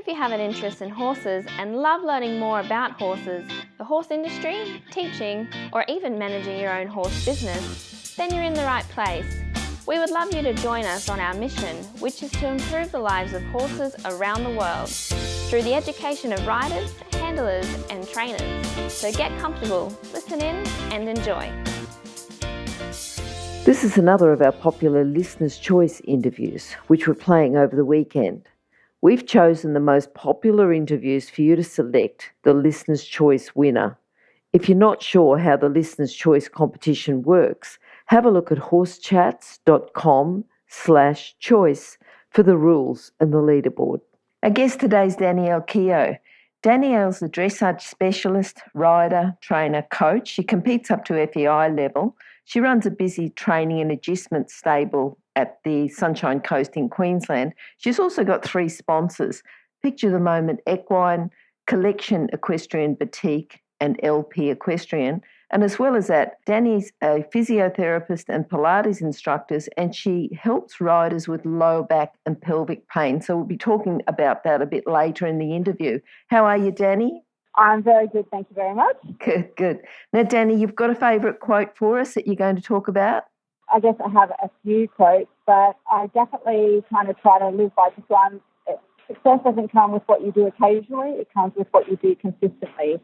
If you have an interest in horses and love learning more about horses, the horse industry, teaching, or even managing your own horse business, then you're in the right place. We would love you to join us on our mission, which is to improve the lives of horses around the world through the education of riders, handlers, and trainers. So get comfortable, listen in, and enjoy. This is another of our popular Listener's Choice interviews, which we're playing over the weekend. We've chosen the most popular interviews for you to select the Listener's Choice winner. If you're not sure how the Listener's Choice competition works, have a look at horsechats.com/choice for the rules and the leaderboard. Our guest today is Danielle Keogh. Danielle's a dressage specialist, rider, trainer, coach. She competes up to FEI level. She runs a busy training and agistment stable at the Sunshine Coast in Queensland. She's also got 3 sponsors: Picture the Moment Equine, Collection Equestrian Boutique, and LP Equestrian. And as well as that, Danny's a physiotherapist and Pilates instructor, and she helps riders with lower back and pelvic pain. So we'll be talking about that a bit later in the interview. How are you, Danny? I'm very good, thank you very much. Good, good. Now, Danny, you've got a favourite quote for us that you're going to talk about? I guess I have a few quotes, but I definitely kind of try to live by this one. Success doesn't come with what you do occasionally, it comes with what you do consistently.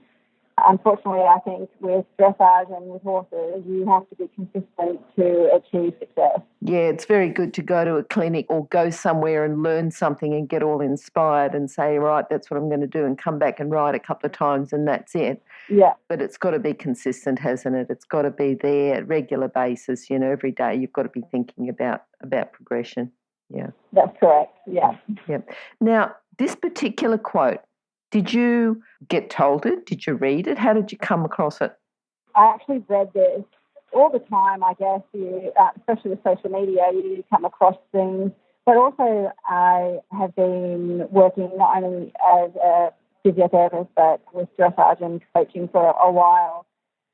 Unfortunately, I think with dressage and with horses, you have to be consistent to achieve success. Yeah, it's very good to go to a clinic or go somewhere and learn something and get all inspired and say, right, that's what I'm going to do, and come back and ride a couple of times and that's it. Yeah. But it's got to be consistent, hasn't it? It's got to be there at regular basis. You know, every day you've got to be thinking about progression. Yeah. That's correct, yeah. Yep. Now, this particular quote, did you get told it? Did you read it? How did you come across it? I actually read this all the time, I guess, especially with social media, you come across things. But also I have been working not only as a physiotherapist but with dressage and coaching for a while.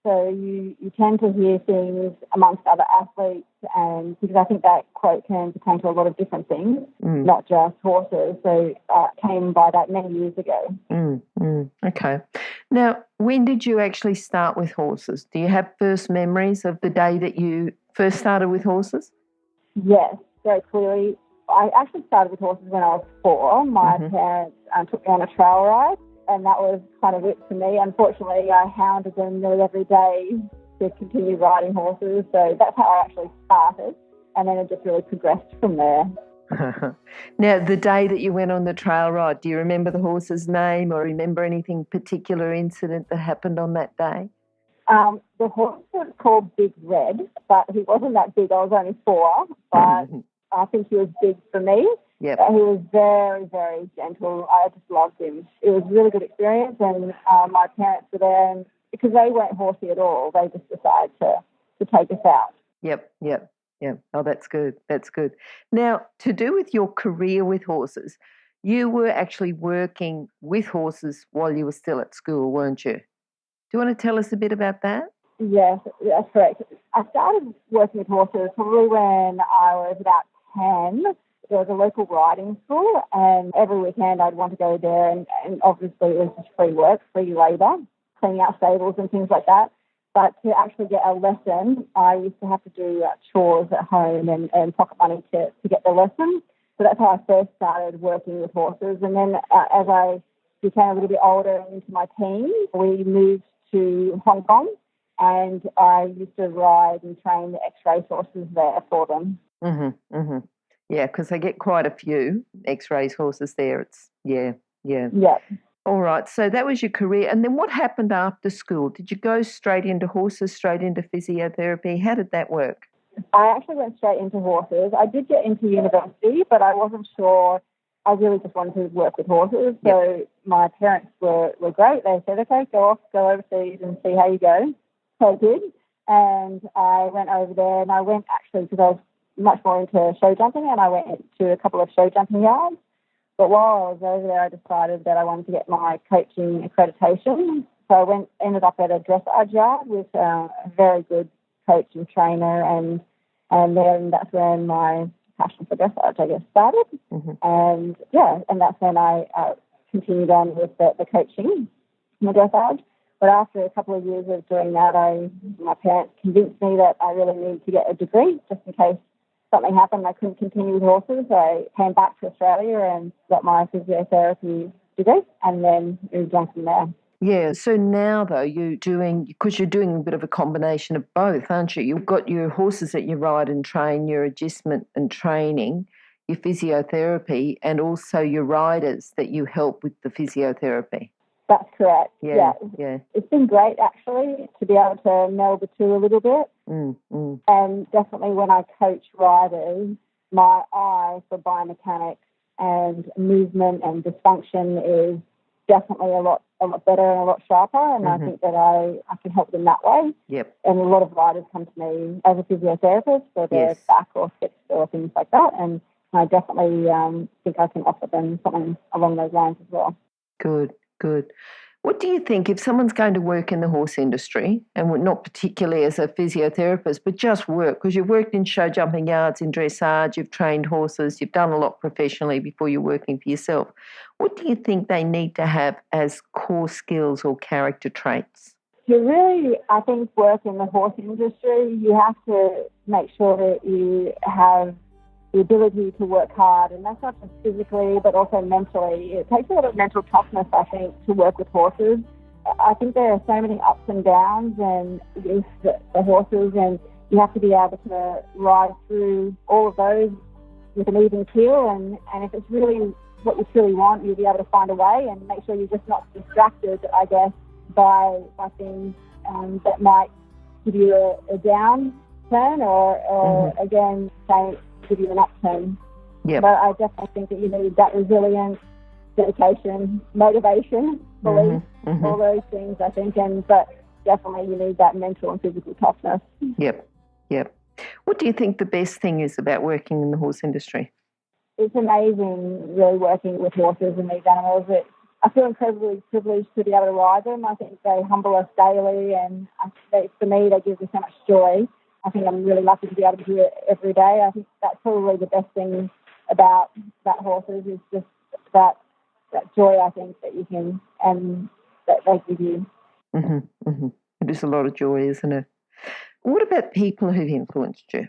So you tend to hear things amongst other athletes, and because I think that quote can pertain to a lot of different things, not just horses. So I came by that many years ago. Okay. Now, when did you actually start with horses? Do you have first memories of the day that you first started with horses? Yes, very clearly. I actually started with horses when I was 4. My parents took me on a trail ride, and that was kind of it for me. Unfortunately, I hounded them nearly every day to continue riding horses. So that's how I actually started. And then it just really progressed from there. Now, the day that you went on the trail ride, do you remember the horse's name or remember anything particular incident that happened on that day? The horse was called Big Red, but he wasn't that big. I was only 4, but I think he was big for me. Yep. He was very, very gentle. I just loved him. It was a really good experience, and my parents were there, and because they weren't horsey at all, they just decided to take us out. Yep. Oh, that's good. That's good. Now, to do with your career with horses, you were actually working with horses while you were still at school, weren't you? Do you want to tell us a bit about that? Yes, that's correct. I started working with horses probably when I was about 10. There was a local riding school, and every weekend I'd want to go there, and obviously it was just free work, free labour, cleaning out stables and things like that. But to actually get a lesson, I used to have to do chores at home and pocket money to get the lesson. So that's how I first started working with horses. And then as I became a little bit older and into my teens, we moved to Hong Kong, and I used to ride and train the X-race horses there for them. Yeah, because they get quite a few X-race horses there. Yeah. All right, so that was your career. And then what happened after school? Did you go straight into horses, straight into physiotherapy? How did that work? I actually went straight into horses. I did get into university, but I wasn't sure. I really just wanted to work with horses. So my parents were great. They said, okay, go overseas and see how you go. So I did. And I went over there, and I went actually because I was much more into show jumping, and I went to a couple of show jumping yards. But while I was over there, I decided that I wanted to get my coaching accreditation. So I ended up at a dressage yard with a very good coach and trainer, and then that's when my passion for dressage, I guess, started. And that's when I continued on with the coaching and the dressage. But after a couple of years of doing that, my parents convinced me that I really needed to get a degree just in case something happened. I couldn't continue with horses. I came back to Australia and got my physiotherapy degree and then moved on from there. Yeah, so now though because you're doing a bit of a combination of both, aren't you? You've got your horses that you ride and train, your adjustment and training, your physiotherapy, and also your riders that you help with the physiotherapy. That's correct. Yeah. It's been great actually to be able to meld the two a little bit. And definitely when I coach riders, my eye for biomechanics and movement and dysfunction is definitely a lot better and a lot sharper, and I think that I can help them that way. Yep. And a lot of riders come to me as a physiotherapist for their back or hips or things like that, and I definitely think I can offer them something along those lines as well. Good. What do you think if someone's going to work in the horse industry, and not particularly as a physiotherapist, but just work, because you've worked in show jumping yards, in dressage, you've trained horses, you've done a lot professionally before you're working for yourself. What do you think they need to have as core skills or character traits? To really, I think, work in the horse industry, you have to make sure that you have the ability to work hard, and that's not just physically but also mentally. It takes a lot of mental toughness, I think, to work with horses. I think there are so many ups and downs and with the horses, and you have to be able to ride through all of those with an even keel, and if it's really what you truly want, you'll be able to find a way and make sure you're just not distracted, I guess, by things that might give you a down turn or again, say, give you an upturn. Yep. But I definitely think that you need that resilience, dedication, motivation, belief, all those things, I think. But definitely you need that mental and physical toughness. Yep. What do you think the best thing is about working in the horse industry? It's amazing really working with horses and these animals. I feel incredibly privileged to be able to ride them. I think they humble us daily, and for me they give me so much joy. I think I'm really lucky to be able to do it every day. I think that's probably the best thing about horses is just that joy, I think, that you can and that they give you. It is a lot of joy, isn't it? What about people who've influenced you?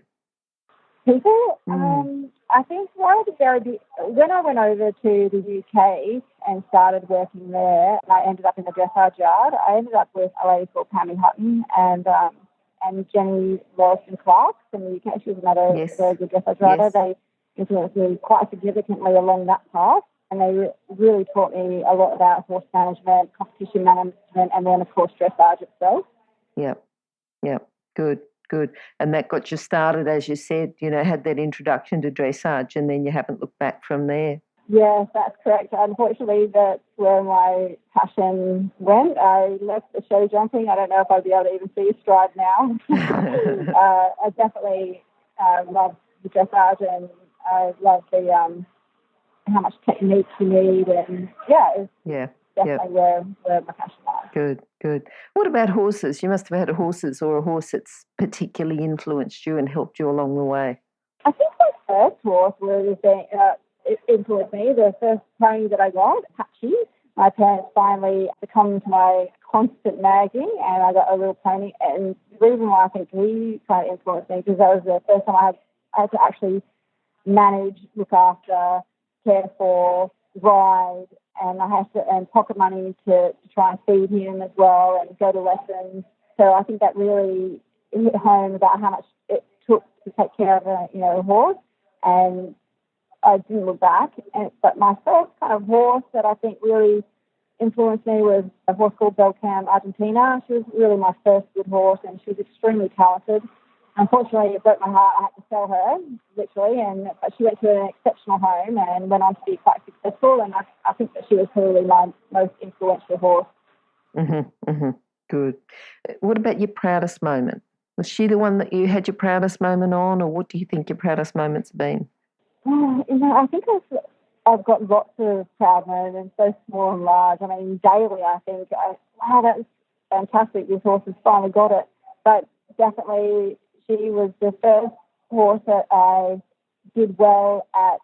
People? I think when I went over to the UK and started working there, I ended up in the dressage yard. I ended up with a lady called Pammy Hutton and Glenys Cox from the UK. She was another very good dressage rider. They influenced me quite significantly along that path, and they really taught me a lot about horse management, competition management, and then, of course, dressage itself. Yep. Good. And that got you started, as you said, had that introduction to dressage, and then you haven't looked back from there. Yes, that's correct. Unfortunately, that's where my passion went. I left the show jumping. I don't know if I'll be able to even see a stride now. I definitely love the dressage, and I love the how much technique you need, and definitely where my passion lies. Good. What about horses? You must have had horses or a horse that's particularly influenced you and helped you along the way. I think my first horse it influenced me. The first pony that I got, Patchy, my parents finally succumbed to my constant nagging, and I got a little pony. And the reason why I think he kind of influenced me because that was the first time I had to actually manage, look after, care for, ride, and I had to earn pocket money to try and feed him as well and go to lessons. So I think that really hit home about how much it took to take care of a horse, and I didn't look back. But my first kind of horse that I think really influenced me was a horse called Belcam Argentina. She was really my first good horse, and she was extremely talented. Unfortunately, it broke my heart. I had to sell her, literally, but she went to an exceptional home and went on to be quite successful, and I think that she was probably my most influential horse. Good. What about your proudest moment? Was she the one that you had your proudest moment on, or what do you think your proudest moments have been? I think I've got lots of proud moments, both small and large. I mean, daily I think, wow, that was fantastic. This horse has finally got it. But definitely she was the first horse that I did well at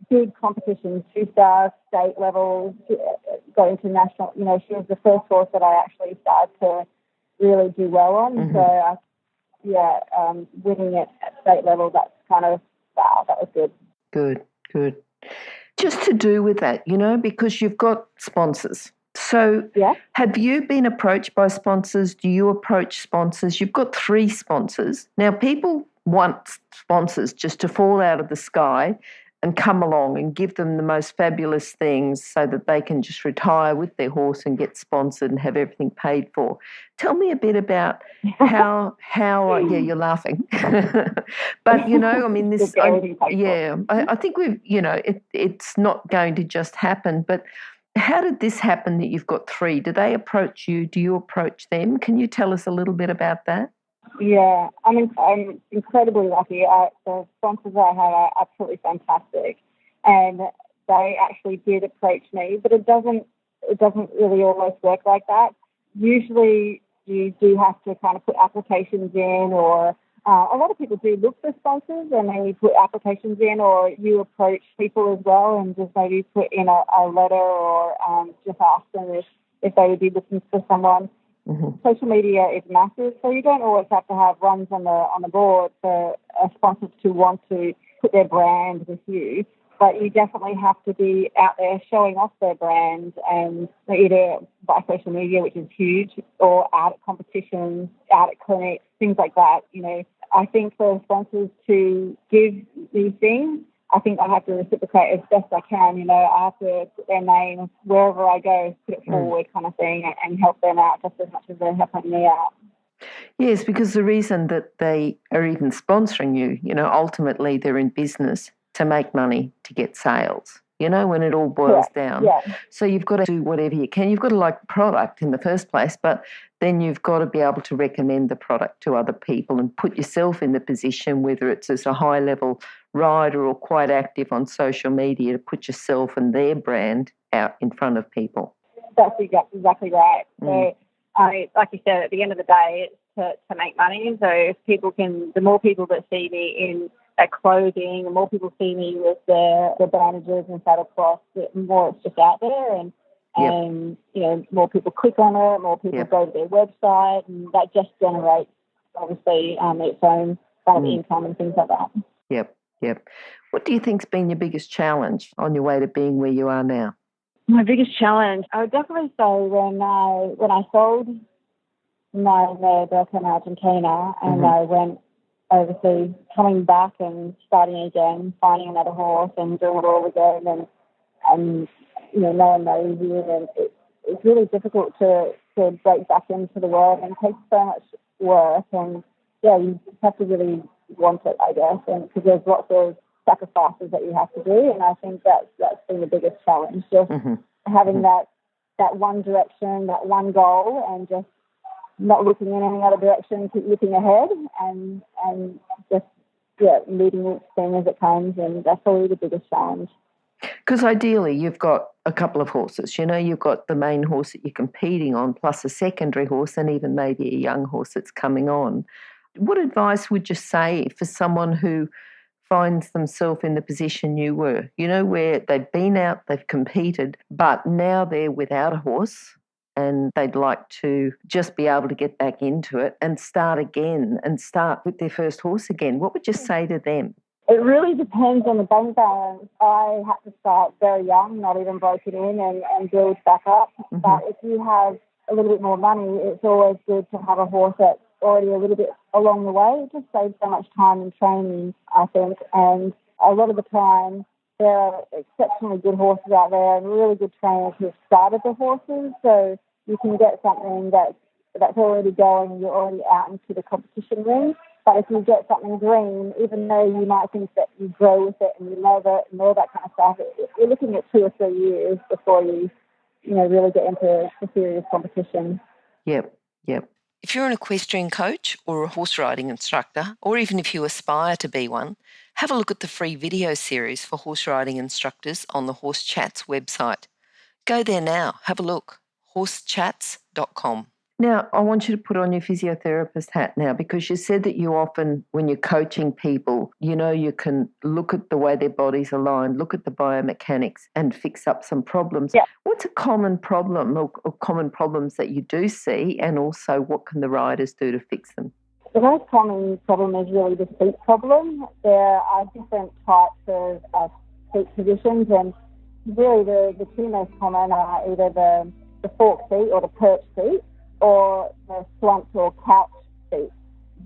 big competitions, 2-star, state level, got into national. She was the first horse that I actually started to really do well on. Mm-hmm. So, winning it at state level, that's kind of, wow, that was good. Good. Just to do with that, because you've got sponsors. So have you been approached by sponsors? Do you approach sponsors? You've got 3 sponsors. Now, people want sponsors just to fall out of the sky and come along and give them the most fabulous things so that they can just retire with their horse and get sponsored and have everything paid for. Tell me a bit about how you're laughing. But, I think it's not going to just happen. But how did this happen that you've got 3? Do they approach you? Do you approach them? Can you tell us a little bit about that? Yeah, I'm incredibly lucky. The sponsors I have are absolutely fantastic, and they actually did approach me. But it doesn't really always work like that. Usually, you do have to kind of put applications in, or a lot of people do look for sponsors, and then you put applications in, or you approach people as well, and just maybe put in a letter, or just ask them if they would be looking for someone. Mm-hmm. Social media is massive, so you don't always have to have runs on the board for a sponsor to want to put their brand with you, but you definitely have to be out there showing off their brand, and either by social media, which is huge, or out at competitions, out at clinics, things like that. I think for sponsors to give these things, I think I have to reciprocate as best I can. I have to put their name wherever I go, put it forward kind of thing, and help them out just as much as they're helping me out. Yes, because the reason that they are even sponsoring you, ultimately they're in business to make money, to get sales, when it all boils down. Yeah. So you've got to do whatever you can. You've got to like the product in the first place, but then you've got to be able to recommend the product to other people and put yourself in the position, whether it's as a high-level rider or quite active on social media, to put yourself and their brand out in front of people. That's exactly right. So, like you said, at the end of the day, it's to make money. So if the more people that see me in that clothing, the more people see me with the bandages and saddle cloths, the more it's just out there, and more people click on it, more people go to their website, and that just generates, obviously, its own kind of income and things like that. Yep. What do you think's been your biggest challenge on your way to being where you are now? My biggest challenge, I would definitely say when I sold my mare Delta in Argentina, and I went overseas, coming back and starting again, finding another horse and doing it all again, and no one knows you, and it's really difficult to break back into the world, and it takes so much work, and you have to really want it, I guess, and because there's lots of sacrifices that you have to do, and I think that's been the biggest challenge, just having that one direction, that one goal, and just not looking in any other direction, keep looking ahead, and just meeting each thing as it comes, and that's probably the biggest challenge. Because ideally you've got a couple of horses, you've got the main horse that you're competing on, plus a secondary horse, and even maybe a young horse that's coming on. What advice would you say for someone who finds themselves in the position you were, where they've been out, they've competed, but now they're without a horse and they'd like to just be able to get back into it and start again and start with their first horse again? What would you say to them? It really depends on the bank balance. I had to start very young, not even broken in, and build back up. But if you have a little bit more money, it's always good to have a horse that's already a little bit along the way. It just saves so much time in training, I think. And a lot of the time, there are exceptionally good horses out there and really good trainers who have started the horses. So you can get something that's already going and you're already out into the competition ring. But if you get something green, even though you might think that you grow with it and you love it and all that kind of stuff, you're looking at 2 or 3 years before you really get into the serious competition. Yep. If you're an equestrian coach or a horse riding instructor, or even if you aspire to be one, have a look at the free video series for horse riding instructors on the Horse Chats website. Go there now, have a look, horsechats.com. Now, I want you to put on your physiotherapist hat now, because you said that you often, when you're coaching people, you can look at the way their body's aligned, look at the biomechanics and fix up some problems. Yeah. What's a common problem or common problems that you do see, and also what can the riders do to fix them? The most common problem is really the seat problem. There are different types of seat positions, and really the two most common are either the fork seat or the perch seat, or the slumped or couch seat.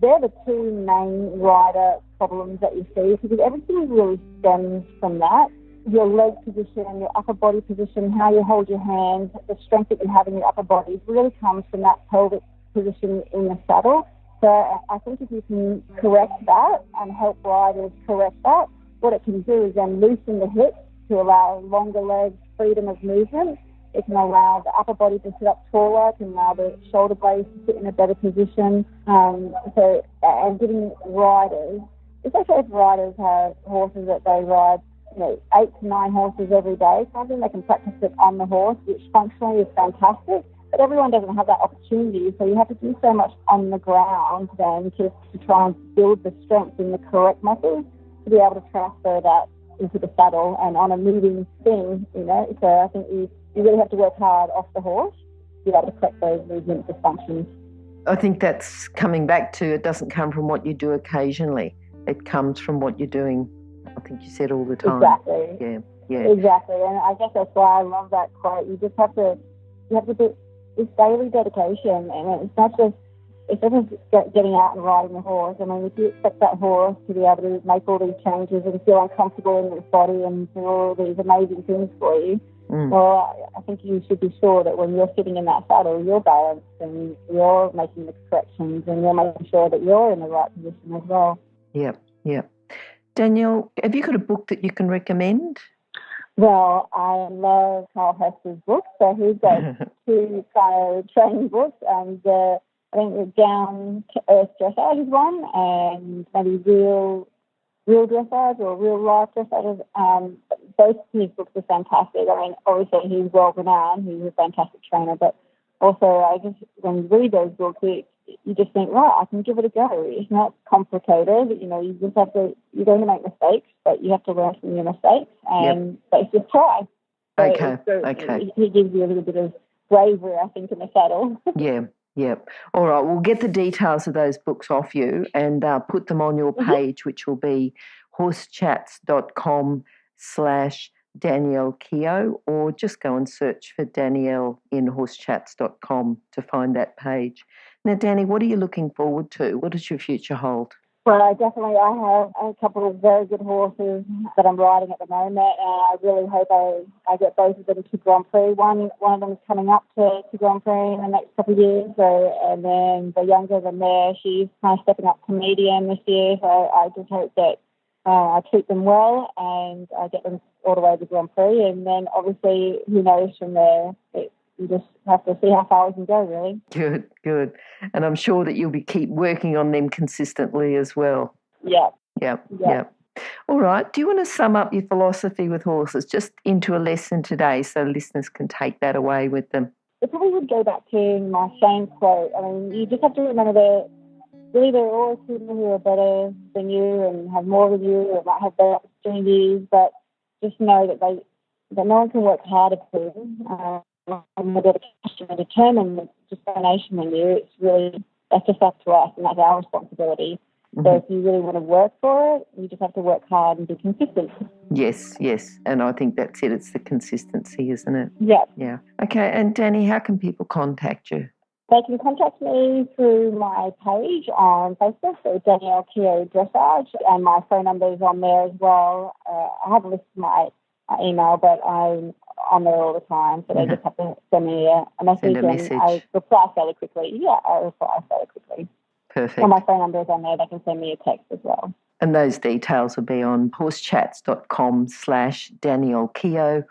They're the two main rider problems that you see, because everything really stems from that. Your leg position, your upper body position, how you hold your hands, the strength that you have in your upper body really comes from that pelvic position in the saddle. So I think if you can correct that and help riders correct that, what it can do is then loosen the hips to allow longer legs, freedom of movement. It can allow the upper body to sit up taller, it can allow the shoulder blades to sit in a better position. And giving riders, especially if riders have horses that they ride, 8 to 9 horses every day, so I think they can practice it on the horse, which functionally is fantastic. But everyone doesn't have that opportunity, so you have to do so much on the ground then to try and build the strength in the correct muscles to be able to transfer that into the saddle and on a moving thing, So I think you really have to work hard off the horse to be able to correct those movement dysfunctions. I think that's coming back to, it doesn't come from what you do occasionally. It comes from what you're doing, I think you said, all the time. Exactly. Yeah. Exactly. And I guess that's why I love that quote. You have to do this daily dedication, and it's not just getting out and riding the horse. I mean, if you expect that horse to be able to make all these changes and feel uncomfortable in its body and do all these amazing things for you, well, I think you should be sure that when you're sitting in that saddle, you're balanced and you're making the corrections and you're making sure that you're in the right position as well. Yep. Danielle, have you got a book that you can recommend? Well, I love Carl Hester's book. So he's got 2 kind of training books, and I think Down to Earth Dressage is one, and maybe Real Dressage or Real Life Dressage. Both his books are fantastic. I mean, obviously he's well renowned. He's a fantastic trainer, but also when you read those books, you just think, right, I can give it a go. It's not complicated. You just have to. You're going to make mistakes, but you have to learn from your mistakes, and but it's just try. So Okay. He gives you a little bit of bravery, I think, in the saddle. Yeah. All right, we'll get the details of those books off you and put them on your page, which will be horsechats.com/Danielle Keogh, or just go and search for Danielle in horsechats.com to find that page. Now, Danny, what are you looking forward to? What does your future hold? Well, I have a couple of very good horses that I'm riding at the moment, and I really hope I get both of them to Grand Prix. One of them is coming up to Grand Prix in the next couple of years, and then the younger than there, she's kind of stepping up to medium this year, so I just hope that I treat them well and I get them all the way to Grand Prix, and then obviously, who knows from there. You just have to see how far we can go, really. Good. And I'm sure that you'll keep working on them consistently as well. Yeah. All right. Do you want to sum up your philosophy with horses just into a lesson today so listeners can take that away with them? It probably would go back to my same quote. I mean, you just have to remember that really there are always people who are better than you and have more than you or might have better opportunities, but just know that no one can work harder for you. And the dedication and determination in you, that's just up to us, and that's our responsibility. Mm-hmm. So if you really want to work for it, you just have to work hard and be consistent. Yes. And I think that's it. It's the consistency, isn't it? Yeah. Okay. And Danny, how can people contact you? They can contact me through my page on Facebook, so Danielle Keogh Dressage, and my phone number is on there as well. I haven't listed my email, but I'm on there all the time, so they just have to send me a message. And I reply fairly quickly. Yeah, I reply fairly quickly. Perfect. And my phone number is on there. They can send me a text as well. And those details will be on horsechats.com/Danielle Keogh,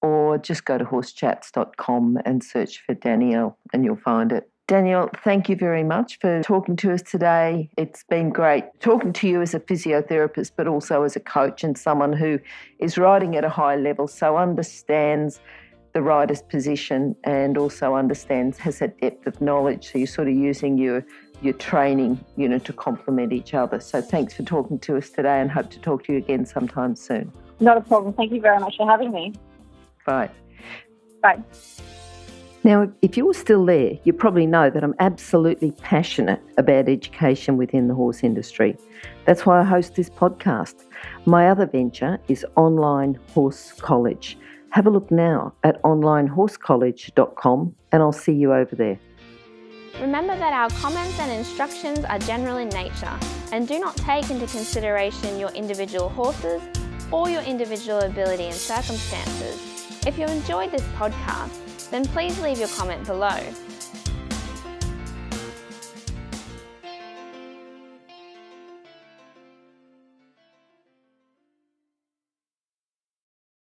or just go to horsechats.com and search for Danielle and you'll find it. Danielle, thank you very much for talking to us today. It's been great talking to you as a physiotherapist, but also as a coach and someone who is riding at a high level, so understands the rider's position and also understands, has that depth of knowledge. So you're sort of using your training, to complement each other. So thanks for talking to us today, and hope to talk to you again sometime soon. Not a problem. Thank you very much for having me. Bye. Bye. Now, if you're still there, you probably know that I'm absolutely passionate about education within the horse industry. That's why I host this podcast. My other venture is Online Horse College. Have a look now at onlinehorsecollege.com, and I'll see you over there. Remember that our comments and instructions are general in nature and do not take into consideration your individual horses or your individual ability and circumstances. If you enjoyed this podcast, then please leave your comment below.